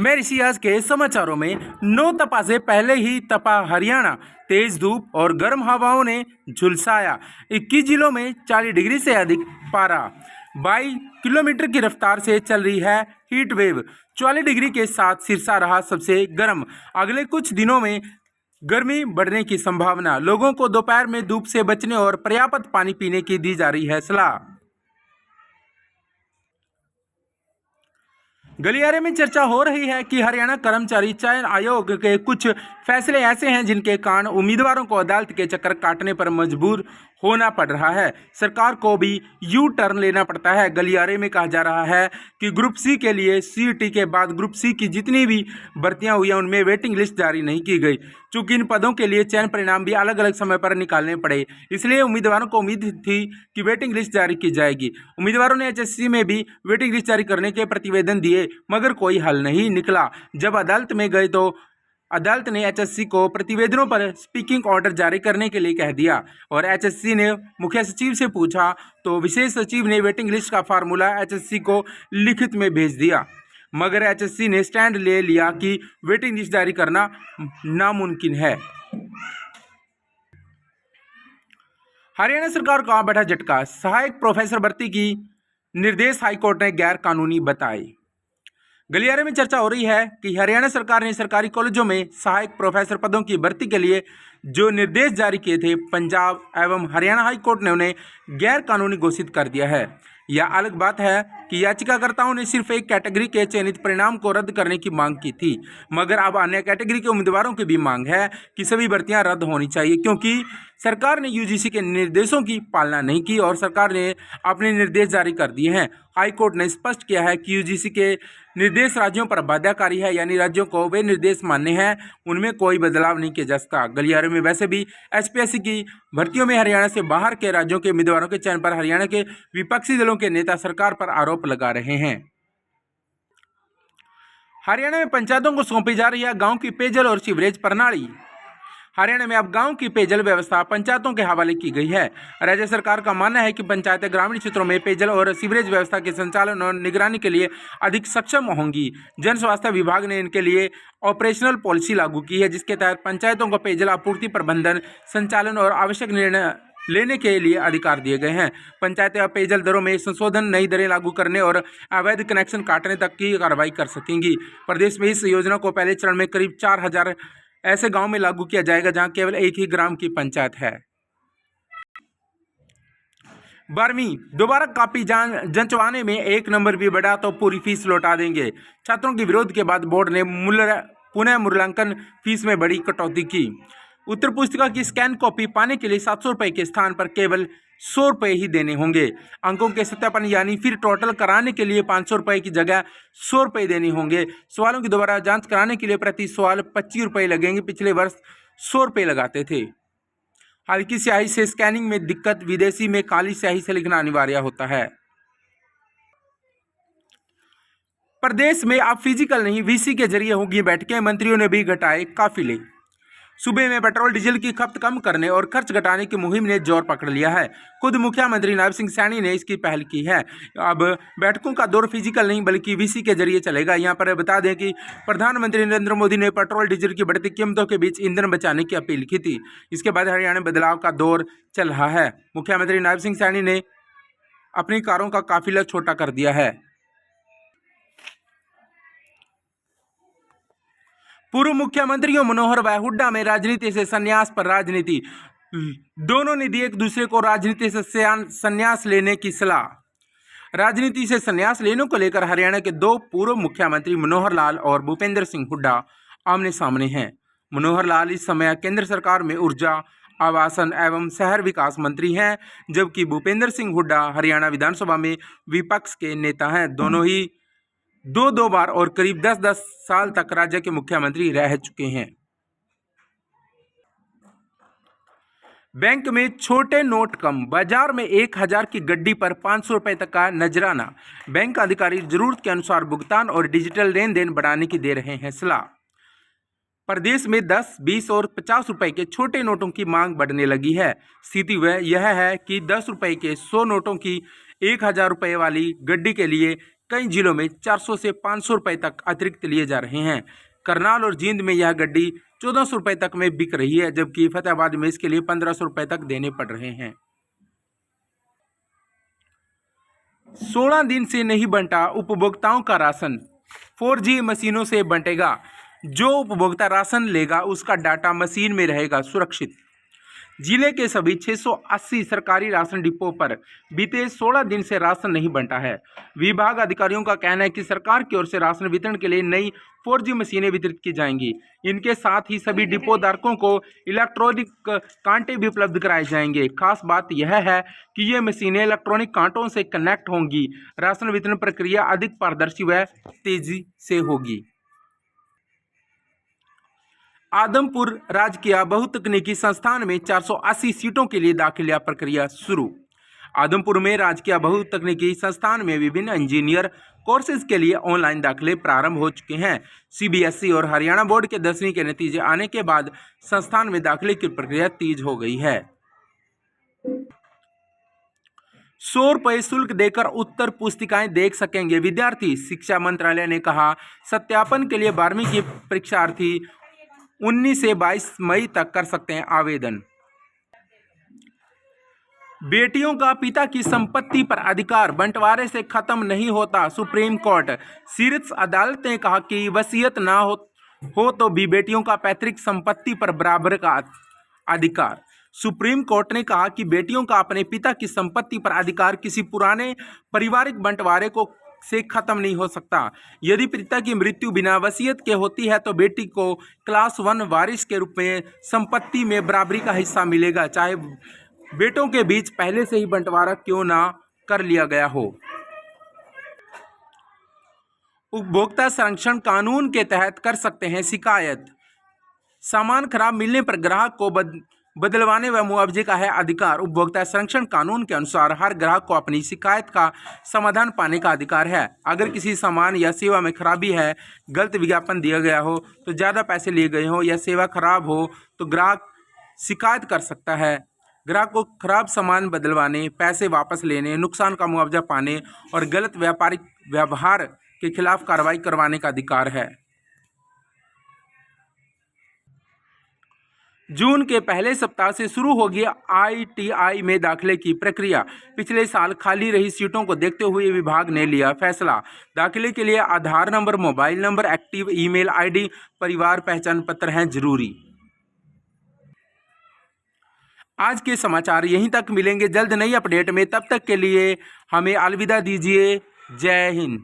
मैं ऋषि आज के समाचारों में 9 तपा से पहले ही तपा हरियाणा। तेज धूप और गर्म हवाओं ने झुलसाया। 21 जिलों में 40 डिग्री से अधिक पारा। 22 किलोमीटर की रफ्तार से चल रही है हीट वेव। 44 डिग्री के साथ सिरसा रहा सबसे गर्म। अगले कुछ दिनों में गर्मी बढ़ने की संभावना। लोगों को दोपहर में धूप से बचने और पर्याप्त पानी पीने की दी जा रही है सलाह। गलियारे में चर्चा हो रही है कि हरियाणा कर्मचारी चयन आयोग के कुछ फैसले ऐसे हैं जिनके कारण उम्मीदवारों को अदालत के चक्कर काटने पर मजबूर होना पड़ रहा है। सरकार को भी यू टर्न लेना पड़ता है। गलियारे में कहा जा रहा है कि ग्रुप सी के लिए सीईटी के बाद ग्रुप सी की जितनी भी भर्तियां हुई हैं उनमें वेटिंग लिस्ट जारी नहीं की गई। चूंकि इन पदों के लिए चयन परिणाम भी अलग अलग समय पर निकालने पड़े, इसलिए उम्मीदवारों को उम्मीद थी कि वेटिंग लिस्ट जारी की जाएगी। उम्मीदवारों ने एचएससी में भी वेटिंग लिस्ट जारी करने के प्रतिवेदन दिए, मगर कोई हल नहीं निकला। जब अदालत में गए तो अदालत ने एचएससी को प्रतिवेदनों पर स्पीकिंग ऑर्डर जारी करने के लिए कह दिया और एचएससी ने मुख्य सचिव से पूछा तो विशेष सचिव ने वेटिंग लिस्ट का फार्मूला एचएससी को लिखित में भेज दिया, मगर एचएससी ने स्टैंड ले लिया कि वेटिंग लिस्ट जारी करना नामुमकिन है। हरियाणा सरकार का बैठा झटका। सहायक प्रोफेसर भर्ती की निर्देश हाईकोर्ट ने गैर कानूनी बताए। गलियारे में चर्चा हो रही है कि हरियाणा सरकार ने सरकारी कॉलेजों में सहायक प्रोफेसर पदों की भर्ती के लिए जो निर्देश जारी किए थे, पंजाब एवं हरियाणा हाईकोर्ट ने उन्हें गैर कानूनी घोषित कर दिया है। यह अलग बात है कि याचिकाकर्ताओं ने सिर्फ एक कैटेगरी के चयनित परिणाम को रद्द करने की मांग की थी, मगर अब अन्य कैटेगरी के उम्मीदवारों की भी मांग है कि सभी भर्तियां रद्द होनी चाहिए, क्योंकि सरकार ने यूजीसी के निर्देशों की पालना नहीं की और सरकार ने अपने निर्देश जारी कर दिए हैं। हाईकोर्ट ने स्पष्ट किया है कि यूजीसी के निर्देश राज्यों पर बाध्यकारी है, यानी राज्यों को वे निर्देश मानने हैं, उनमें कोई बदलाव नहीं किया जा सकता। गलियारे में वैसे भी एसपीएससी की भर्तियों में हरियाणा से बाहर के राज्यों के उम्मीदवारों के चयन पर हरियाणा के विपक्षी दलों के नेता सरकार पर आरोप लगा रहे हैं। हरियाणा में पंचायतों को सौंपी जा रही है गांव की पेयजल और सीवरेज प्रणाली। हरियाणा में अब गांव की पेयजल व्यवस्था पंचायतों के हवाले की गई है। राज्य सरकार का मानना है कि पंचायतें ग्रामीण क्षेत्रों में पेयजल और सीवरेज व्यवस्था के संचालन और निगरानी के लिए अधिक सक्षम होंगी। जन स्वास्थ्य विभाग ने इनके लिए ऑपरेशनल पॉलिसी लागू की है, जिसके तहत पंचायतों को पेयजल आपूर्ति प्रबंधन, संचालन और आवश्यक निर्णय लेने के लिए अधिकार दिए गए हैं। पंचायतें अब पेयजल दरों में संशोधन, नई दरें लागू करने और अवैध कनेक्शन काटने तक की कार्रवाई कर सकेंगी। प्रदेश में इस योजना को पहले चरण में करीब 4000 ऐसे गांव में लागू किया जाएगा जहां केवल एक ही ग्राम की पंचायत है। 12वीं दोबारा कॉपी जंचवाने में 1 नंबर भी बढ़ा तो पूरी फीस लौटा देंगे। छात्रों के विरोध के बाद बोर्ड ने पुनः मूल्यांकन फीस में बड़ी कटौती की। उत्तर पुस्तिका की स्कैन कॉपी पाने के लिए 700 रुपये के स्थान पर केवल 100 रुपये ही देने होंगे। अंकों के सत्यापन यानी फिर टोटल कराने के लिए 500 रुपये की जगह 100 रुपये देने होंगे। सवालों की दोबारा जांच कराने के लिए प्रति सवाल 25 रुपये लगेंगे। पिछले वर्ष 100 रुपये लगाते थे। हल्की स्याही से स्कैनिंग में दिक्कत, विदेशी में काली स्याही से लिखना अनिवार्य होता है। प्रदेश में अब फिजिकल नहीं वीसी के जरिए होगी बैठकें। मंत्रियों ने भी घटाए काफिले। सूबे में पेट्रोल डीजल की खपत कम करने और खर्च घटाने की मुहिम ने जोर पकड़ लिया है। खुद मुख्यमंत्री नायब सिंह सैनी ने इसकी पहल की है। अब बैठकों का दौर फिजिकल नहीं बल्कि वीसी के जरिए चलेगा। यहाँ पर बता दें कि प्रधानमंत्री नरेंद्र मोदी ने पेट्रोल डीजल की बढ़ती कीमतों के बीच ईंधन बचाने की अपील की थी। इसके बाद हरियाणा में बदलाव का दौर चल रहा है। मुख्यमंत्री नायब सिंह सैनी ने अपनी कारों का काफिला छोटा कर दिया है। पूर्व मुख्यमंत्रियों मनोहर व हुड्डा में राजनीति से संन्यास पर राजनीति। दोनों ने दी एक दूसरे को राजनीति से संन्यास लेने की सलाह। राजनीति से संन्यास लेने को लेकर हरियाणा के 2 पूर्व मुख्यमंत्री मनोहर लाल और भूपेंद्र सिंह हुड्डा आमने सामने हैं। मनोहर लाल इस समय केंद्र सरकार में ऊर्जा, आवासन एवं शहर विकास मंत्री हैं, जबकि भूपेंद्र सिंह हुड्डा हरियाणा विधानसभा में विपक्ष के नेता हैं। दोनों ही 2 बार और करीब 10 साल तक राज्य के मुख्यमंत्री रह चुके हैं। बैंक में छोटे नोट कम, बाजार में 1000 की गड्डी पर 500 रुपये तक का नजराना। बैंक अधिकारी जरूरत के अनुसार भुगतान और डिजिटल लेन देन बढ़ाने की दे रहे हैं सलाह। प्रदेश में 10, 20 और 50 रुपए के छोटे नोटों की मांग बढ़ने लगी है। स्थिति वह यह है कि 10 रुपए के 100 नोटों की 1000 रुपये वाली गड्डी के लिए कई जिलों में 400 से 500 रुपये तक अतिरिक्त लिए जा रहे हैं। करनाल और जींद में यह गड्डी 1400 रुपये तक में बिक रही है, जबकि फतेहाबाद में इसके लिए 1500 रुपये तक देने पड़ रहे हैं। 16 दिन से नहीं बंटा उपभोक्ताओं का राशन, 4G मशीनों से बंटेगा। जो उपभोक्ता राशन लेगा उसका डाटा मशीन में रहेगा सुरक्षित। जिले के सभी 680 सरकारी राशन डिपो पर बीते 16 दिन से राशन नहीं बंटा है। विभाग अधिकारियों का कहना है कि सरकार की ओर से राशन वितरण के लिए नई 4G मशीनें वितरित की जाएंगी। इनके साथ ही सभी डिपो धारकों को इलेक्ट्रॉनिक कांटे भी उपलब्ध कराए जाएंगे। खास बात यह है कि ये मशीनें इलेक्ट्रॉनिक कांटों से कनेक्ट होंगी। राशन वितरण प्रक्रिया अधिक पारदर्शी व तेजी से होगी। आदमपुर राजकीय बहुतकनीकी संस्थान में 480 सीटों के लिए दाखिला प्रक्रिया शुरू। आदमपुर में राजकीय बहुतकनीकी संस्थान में विभिन्न इंजीनियर कोर्सेज के लिए ऑनलाइन दाखिले प्रारंभ हो चुके हैं। CBSE और हरियाणा बोर्ड के 10वीं के नतीजे आने के बाद संस्थान में दाखिले की प्रक्रिया तेज हो गई है। 100 रुपये शुल्क देकर उत्तर पुस्तिकाएं देख सकेंगे विद्यार्थी, शिक्षा मंत्रालय ने कहा। सत्यापन के लिए 12वीं की परीक्षार्थी 19 से 22 मई तक कर सकते हैं आवेदन। बेटियों का पिता की संपत्ति पर अधिकार बंटवारे से खत्म नहीं होता, सुप्रीम कोर्ट। शीर्ष अदालत ने कहा कि वसीयत ना हो तो भी बेटियों का पैतृक संपत्ति पर बराबर का अधिकार। सुप्रीम कोर्ट ने कहा कि बेटियों का अपने पिता की संपत्ति पर अधिकार किसी पुराने पारिवारिक बंटवारे को से खत्म नहीं हो सकता। यदि पिता की मृत्यु बिना वसीयत के होती है तो बेटी को क्लास 1 वारिस के रूप में संपत्ति में बराबरी का हिस्सा मिलेगा, चाहे बेटों के बीच पहले से ही बंटवारा क्यों ना कर लिया गया हो। उपभोक्ता संरक्षण कानून के तहत कर सकते हैं शिकायत। सामान खराब मिलने पर ग्राहक को बदलवाने व मुआवजे का है अधिकार। उपभोक्ता संरक्षण कानून के अनुसार हर ग्राहक को अपनी शिकायत का समाधान पाने का अधिकार है। अगर किसी सामान या सेवा में खराबी है, गलत विज्ञापन दिया गया हो, तो ज़्यादा पैसे लिए गए हो या सेवा खराब हो तो ग्राहक शिकायत कर सकता है। ग्राहक को खराब सामान बदलवाने, पैसे वापस लेने, नुकसान का मुआवजा पाने और गलत व्यापारिक व्यवहार के खिलाफ कार्रवाई करवाने का अधिकार है। जून के पहले सप्ताह से शुरू होगी ITI में दाखिले की प्रक्रिया। पिछले साल खाली रही सीटों को देखते हुए विभाग ने लिया फैसला। दाखिले के लिए Aadhaar number, mobile number, active email ID, परिवार पहचान पत्र हैं जरूरी। आज के समाचार यहीं तक, मिलेंगे जल्द नई अपडेट में। तब तक के लिए हमें अलविदा दीजिए। जय हिंद।